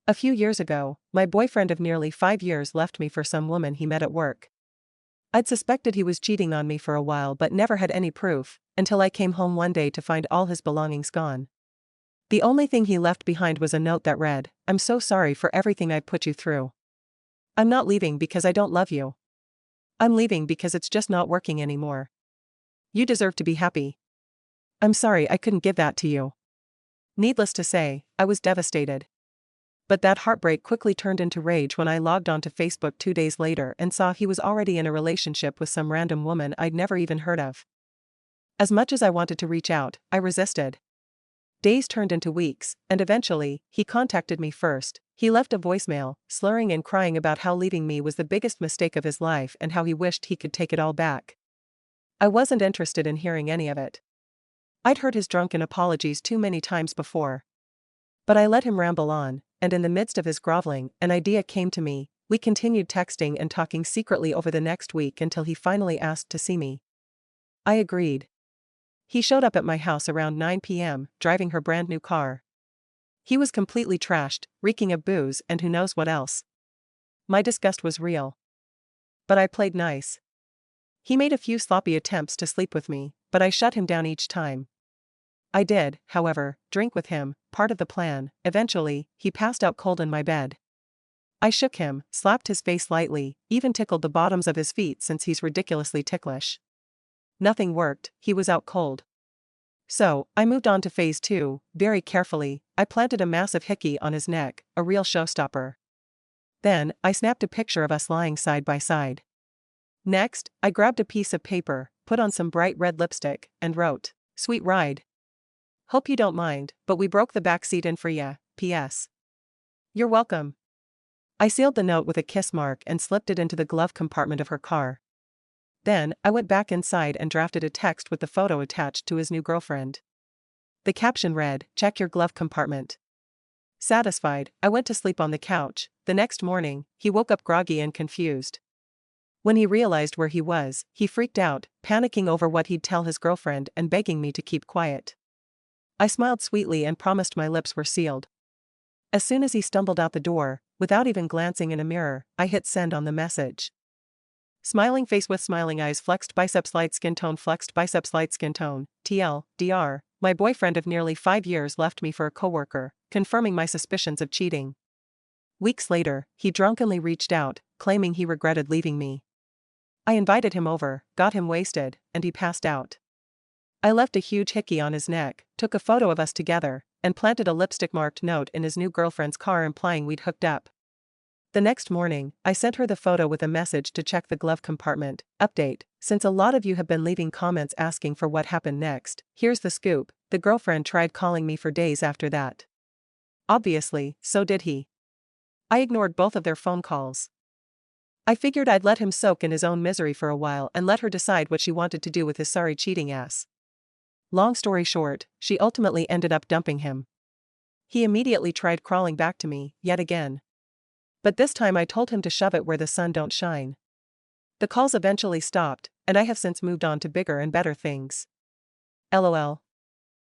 A few years ago, my boyfriend of nearly 5 years left me for some woman he met at work. I'd suspected he was cheating on me for a while but never had any proof, until I came home one day to find all his belongings gone. The only thing he left behind was a note that read, "I'm so sorry for everything I've put you through. I'm not leaving because I don't love you. I'm leaving because it's just not working anymore. You deserve to be happy. I'm sorry I couldn't give that to you." Needless to say, I was devastated. But that heartbreak quickly turned into rage when I logged onto Facebook 2 days later and saw he was already in a relationship with some random woman I'd never even heard of. As much as I wanted to reach out, I resisted. Days turned into weeks, and eventually, he contacted me first. He left a voicemail, slurring and crying about how leaving me was the biggest mistake of his life and how he wished he could take it all back. I wasn't interested in hearing any of it. I'd heard his drunken apologies too many times before. But I let him ramble on, and in the midst of his groveling, an idea came to me. We continued texting and talking secretly over the next week until he finally asked to see me. I agreed. He showed up at my house around 9 p.m., driving her brand new car. He was completely trashed, reeking of booze and who knows what else. My disgust was real. But I played nice. He made a few sloppy attempts to sleep with me, but I shut him down each time. I did, however, drink with him, part of the plan. Eventually, he passed out cold in my bed. I shook him, slapped his face lightly, even tickled the bottoms of his feet since he's ridiculously ticklish. Nothing worked, he was out cold. So, I moved on to phase 2, very carefully. I planted a massive hickey on his neck, a real showstopper. Then, I snapped a picture of us lying side by side. Next, I grabbed a piece of paper, put on some bright red lipstick, and wrote, "Sweet ride. Hope you don't mind, but we broke the back seat in for ya, P.S. You're welcome." I sealed the note with a kiss mark and slipped it into the glove compartment of her car. Then, I went back inside and drafted a text with the photo attached to his new girlfriend. The caption read, "Check your glove compartment." Satisfied, I went to sleep on the couch. The next morning, he woke up groggy and confused. When he realized where he was, he freaked out, panicking over what he'd tell his girlfriend and begging me to keep quiet. I smiled sweetly and promised my lips were sealed. As soon as he stumbled out the door, without even glancing in a mirror, I hit send on the message. Smiling face with smiling eyes, flexed biceps, light skin tone, flexed biceps, light skin tone, TL, DR. My boyfriend of nearly 5 years left me for a coworker, confirming my suspicions of cheating. Weeks later, he drunkenly reached out, claiming he regretted leaving me. I invited him over, got him wasted, and he passed out. I left a huge hickey on his neck, took a photo of us together, and planted a lipstick-marked note in his new girlfriend's car implying we'd hooked up. The next morning, I sent her the photo with a message to check the glove compartment. Update: since a lot of you have been leaving comments asking for what happened next, here's the scoop: the girlfriend tried calling me for days after that. Obviously, so did he. I ignored both of their phone calls. I figured I'd let him soak in his own misery for a while and let her decide what she wanted to do with his sorry cheating ass. Long story short, she ultimately ended up dumping him. He immediately tried crawling back to me, yet again. But this time I told him to shove it where the sun don't shine. The calls eventually stopped, and I have since moved on to bigger and better things. LOL.